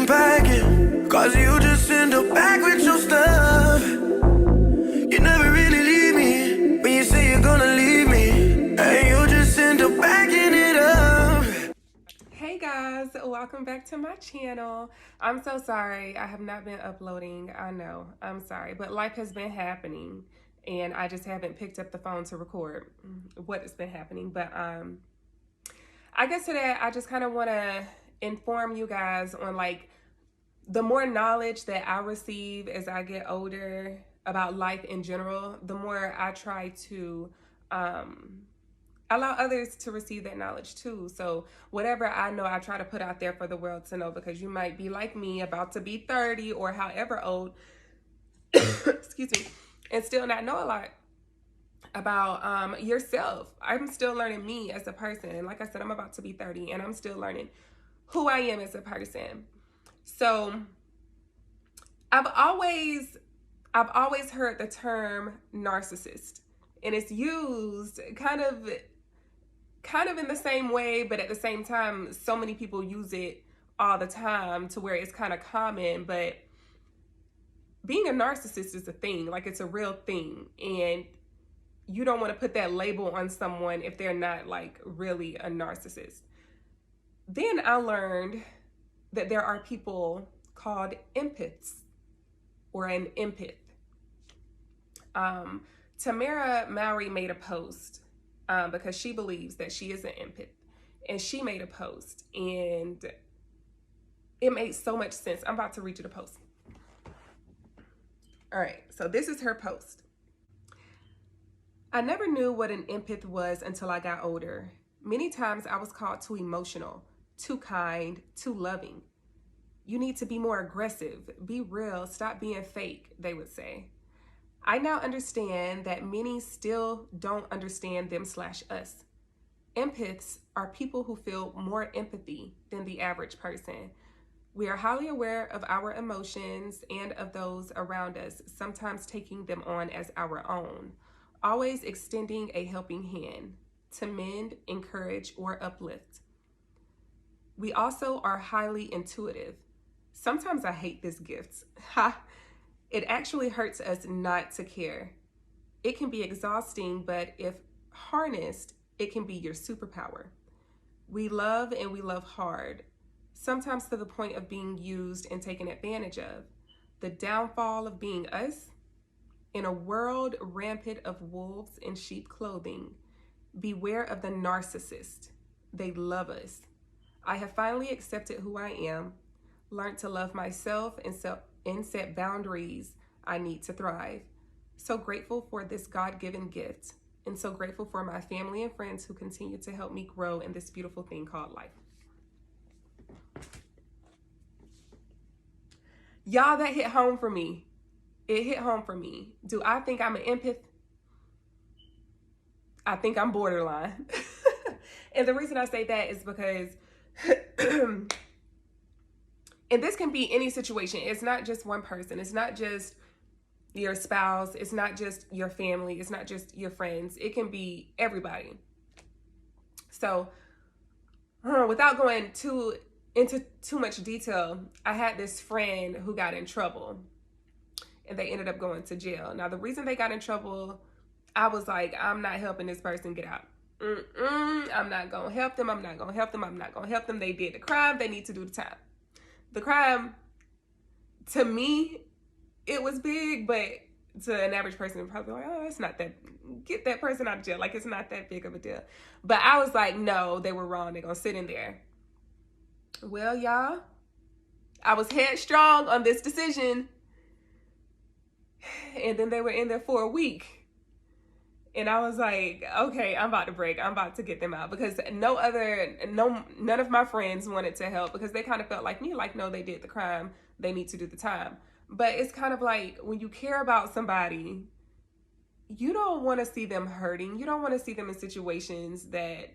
packing, cause you just end up back with your stuff. You never really leave me when you say you're gonna leave me, and you just end up backing it up. Hey guys, welcome back to my channel. I'm so sorry I have not been uploading. I know, I'm sorry, but life has been happening and I just haven't picked up the phone to record what has been happening. But I guess today I just kind of want to inform you guys on like the more knowledge that I receive as I get older about life in general, the more I try to allow others to receive that knowledge too. So whatever I know, I try to put out there for the world to know, because you might be like me, about to be 30 or however old, excuse me, and still not know a lot about yourself. I'm still learning me as a person. And like I said, I'm about to be 30 and I'm still learning who I am as a person. So I've always heard the term narcissist, and it's used kind of in the same way, but at the same time, so many people use it all the time to where it's kind of common. But being a narcissist is a thing, like it's a real thing. And you don't want to put that label on someone if they're not like really a narcissist. Then I learned that there are people called empaths or an empath. Tamara Mowry made a post because she believes that she is an empath, and she made a post and it made so much sense. I'm about to read you the post. All right, so this is her post. I never knew what an empath was until I got older. Many times I was called too emotional, too kind, too loving. You need to be more aggressive, be real, stop being fake, they would say. I now understand that many still don't understand them/us. Empaths are people who feel more empathy than the average person. We are highly aware of our emotions and of those around us, sometimes taking them on as our own, always extending a helping hand to mend, encourage, or uplift. We also are highly intuitive. Sometimes I hate this gift. It actually hurts us not to care. It can be exhausting, but if harnessed, it can be your superpower. We love and we love hard, sometimes to the point of being used and taken advantage of. The downfall of being us, in a world rampant of wolves in sheep clothing, beware of the narcissist. They love us. I have finally accepted who I am, learned to love myself and set boundaries I need to thrive. So grateful for this God-given gift, and so grateful for my family and friends who continue to help me grow in this beautiful thing called life. Y'all, that hit home for me. It hit home for me. Do I think I'm an empath? I think I'm borderline. And the reason I say that is because and this can be any situation. It's not just one person. It's not just your spouse. It's not just your family. It's not just your friends. It can be everybody. So without going into too much detail, I had this friend who got in trouble and they ended up going to jail. Now, the reason they got in trouble, I was like, I'm not helping this person get out. I'm not going to help them. I'm not going to help them. I'm not going to help them. They did the crime. They need to do the time. The crime, to me, it was big, but to an average person, probably like, oh, it's not that, get that person out of jail. Like, it's not that big of a deal. But I was like, no, they were wrong. They're going to sit in there. Well, y'all, I was headstrong on this decision. And then they were in there for a week. And I was like, okay, I'm about to break. I'm about to get them out, because none of my friends wanted to help, because they kind of felt like me, like, no, they did the crime. They need to do the time. But it's kind of like when you care about somebody, you don't want to see them hurting. You don't want to see them in situations that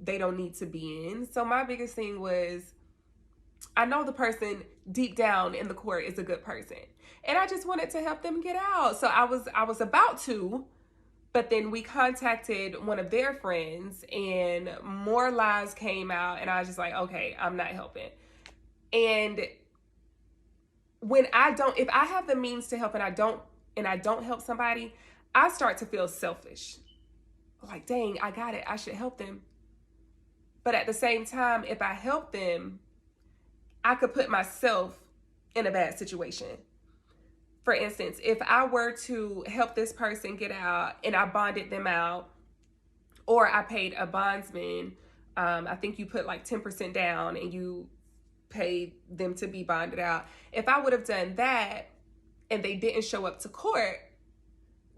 they don't need to be in. So my biggest thing was, I know the person deep down in the court is a good person, and I just wanted to help them get out. So I was about to, but then we contacted one of their friends and more lies came out, and I was just like, okay, I'm not helping. And if I have the means to help and I don't help somebody, I start to feel selfish. Like, dang, I got it. I should help them. But at the same time, if I help them, I could put myself in a bad situation. For instance, if I were to help this person get out and I bonded them out, or I paid a bondsman, I think you put like 10% down and you paid them to be bonded out. If I would have done that and they didn't show up to court,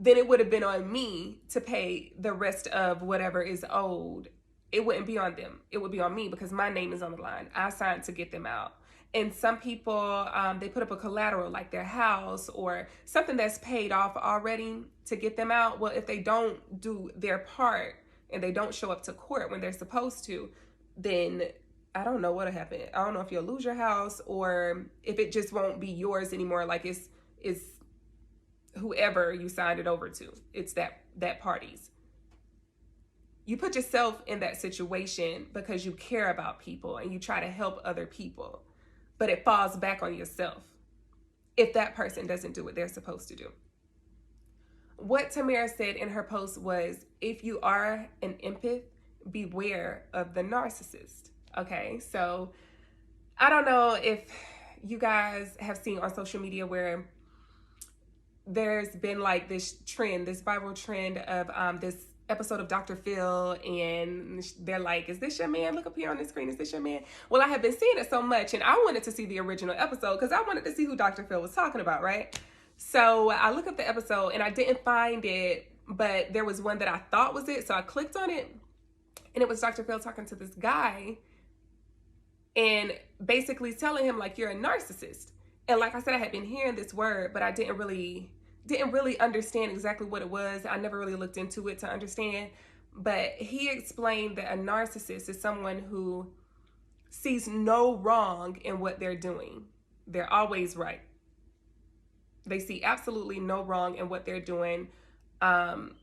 then it would have been on me to pay the rest of whatever is owed. It wouldn't be on them. It would be on me because my name is on the line. I signed to get them out. And some people, they put up a collateral like their house or something that's paid off already to get them out. Well, if they don't do their part and they don't show up to court when they're supposed to, then I don't know what'll happen. I don't know if you'll lose your house or if it just won't be yours anymore. Like it's whoever you signed it over to. It's that party's. You put yourself in that situation because you care about people and you try to help other people, but it falls back on yourself if that person doesn't do what they're supposed to do. What Tamara said in her post was, if you are an empath, beware of the narcissist. Okay, so I don't know if you guys have seen on social media where there's been like this trend, this viral trend of this episode of Dr. Phil, and they're like, is this your man? Look up here on the screen. Is this your man? Well, I have been seeing it so much, and I wanted to see the original episode because I wanted to see who Dr. Phil was talking about, right? So I looked up the episode, and I didn't find it, but there was one that I thought was it, so I clicked on it, and it was Dr. Phil talking to this guy, and basically telling him, like, you're a narcissist. And like I said, I had been hearing this word, but I didn't really understand exactly what it was. I never really looked into it to understand. But he explained that a narcissist is someone who sees no wrong in what they're doing. They're always right. They see absolutely no wrong in what they're doing. And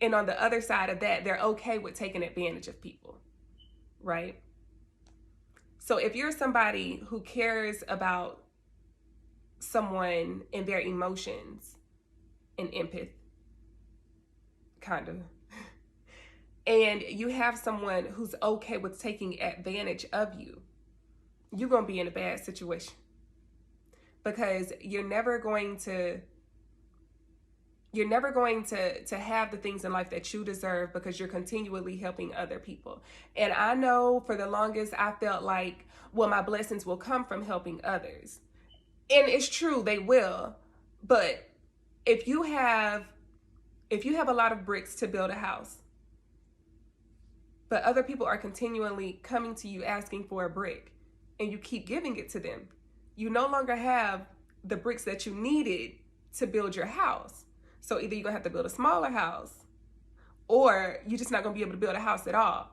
on the other side of that, they're okay with taking advantage of people, right? So if you're somebody who cares about someone and their emotions, an empath, kind of, and you have someone who's okay with taking advantage of you, you're going to be in a bad situation because you're never going to have the things in life that you deserve because you're continually helping other people. And I know for the longest I felt like, well, my blessings will come from helping others. And it's true, they will. But if you have a lot of bricks to build a house, but other people are continually coming to you asking for a brick and you keep giving it to them, you no longer have the bricks that you needed to build your house. So either you're going to have to build a smaller house or you're just not going to be able to build a house at all.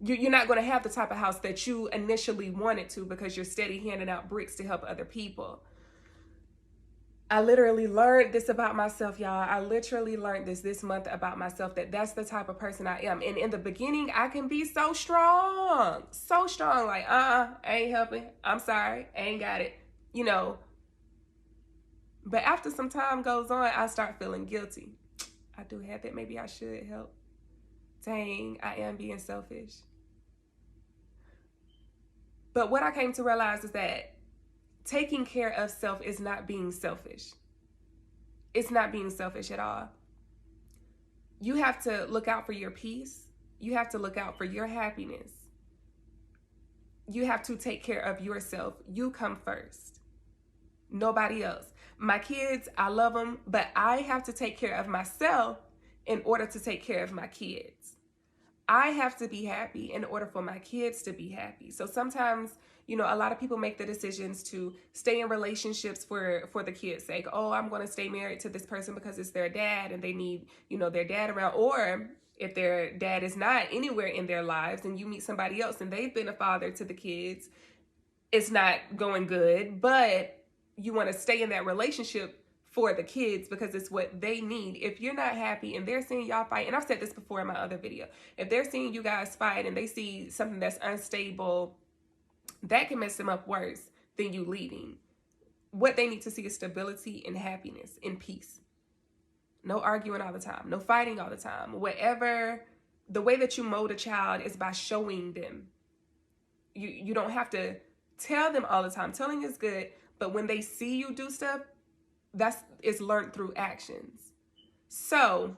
You're not going to have the type of house that you initially wanted to because you're steady handing out bricks to help other people. I literally learned this about myself, y'all. I literally learned this month about myself, that that's the type of person I am. And in the beginning, I can be so strong. Like, I ain't helping. I'm sorry. I ain't got it. You know. But after some time goes on, I start feeling guilty. I do have it. Maybe I should help. Dang, I am being selfish. But what I came to realize is that taking care of self is not being selfish. It's not being selfish at all. You have to look out for your peace. You have to look out for your happiness. You have to take care of yourself. You come first. Nobody else. My kids, I love them, but I have to take care of myself in order to take care of my kids. I have to be happy in order for my kids to be happy. So sometimes, you know, a lot of people make the decisions to stay in relationships for the kids' sake. Oh, I'm going to stay married to this person because it's their dad and they need, you know, their dad around. Or if their dad is not anywhere in their lives and you meet somebody else and they've been a father to the kids, it's not going good, but you want to stay in that relationship for the kids because it's what they need. If you're not happy and they're seeing y'all fight, and I've said this before in my other video, if they're seeing you guys fight and they see something that's unstable that can mess them up worse than you leaving. What they need to see is stability and happiness and peace. No arguing all the time. No fighting all the time. Whatever, the way that you mold a child is by showing them. You don't have to tell them all the time. Telling is good, but when they see you do stuff, it's learned through actions. So,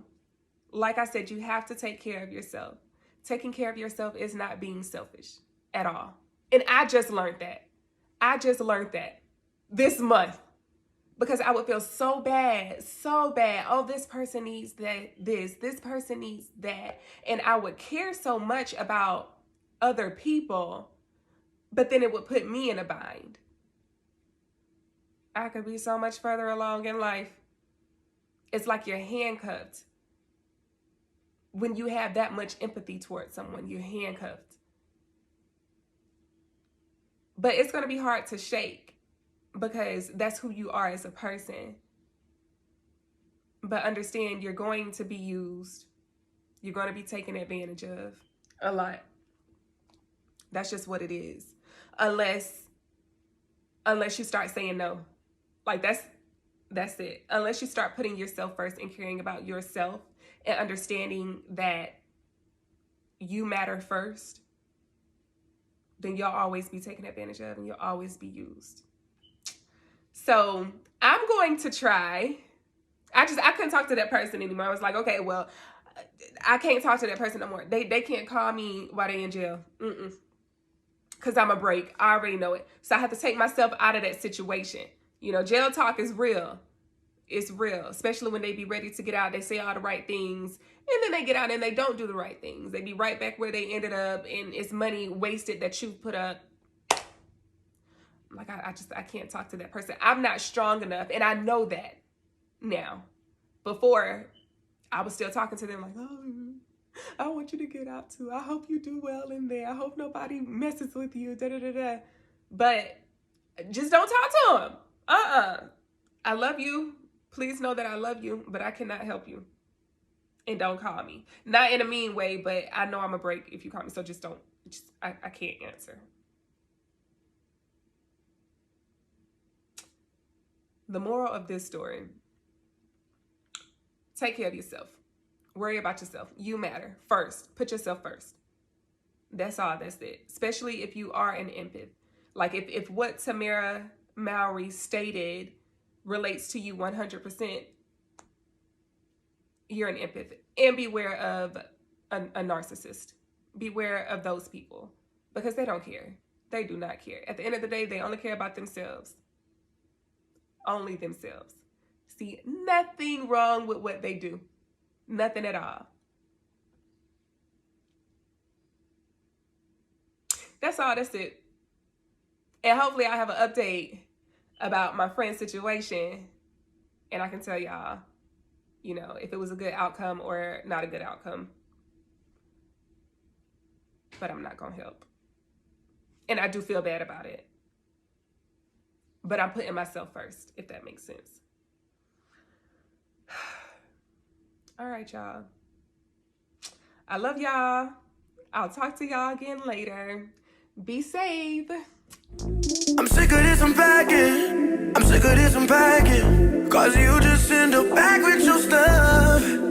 like I said, you have to take care of yourself. Taking care of yourself is not being selfish at all. And I just learned that. This month. Because I would feel so bad. Oh, this person needs this person needs that. And I would care so much about other people, but then it would put me in a bind. I could be so much further along in life. It's like you're handcuffed. When you have that much empathy towards someone, you're handcuffed. But it's going to be hard to shake because that's who you are as a person. But understand, you're going to be used. You're going to be taken advantage of a lot. That's just what it is. Unless you start saying no. Like that's it. Unless you start putting yourself first and caring about yourself and understanding that you matter first, then you'll always be taken advantage of and you'll always be used. So I'm going to try. I couldn't talk to that person anymore. I was like, okay, well, I can't talk to that person no more. They can't call me while they're in jail. Because I'm a break. I already know it. So I have to take myself out of that situation. You know, jail talk is real. It's real, especially when they be ready to get out. They say all the right things, and then they get out and they don't do the right things. They be right back where they ended up, and it's money wasted that you put up. Like, I can't talk to that person. I'm not strong enough, and I know that now. Before, I was still talking to them like, oh, I want you to get out too. I hope you do well in there. I hope nobody messes with you, da-da-da-da. But just don't talk to them. I love you. Please know that I love you, but I cannot help you. And don't call me. Not in a mean way, but I know I'm a break if you call me. So just don't. I can't answer. The moral of this story: take care of yourself. Worry about yourself. You matter first. Put yourself first. That's all. That's it. Especially if you are an empath. Like if what Tamara Mowry stated relates to you 100%, you're an empath. And beware of a narcissist. Beware of those people because they don't care. They do not care. At the end of the day, they only care about themselves. Only themselves. See nothing wrong with what they do. Nothing at all. That's all. That's it. And hopefully I have an update about my friend's situation. And I can tell y'all, you know, if it was a good outcome or not a good outcome. But I'm not going to help. And I do feel bad about it. But I'm putting myself first, if that makes sense. All right, y'all. I love y'all. I'll talk to y'all again later. Be safe. I'm sick of this unpacking. I'm sick of this unpacking. Cause you just end up back with your stuff.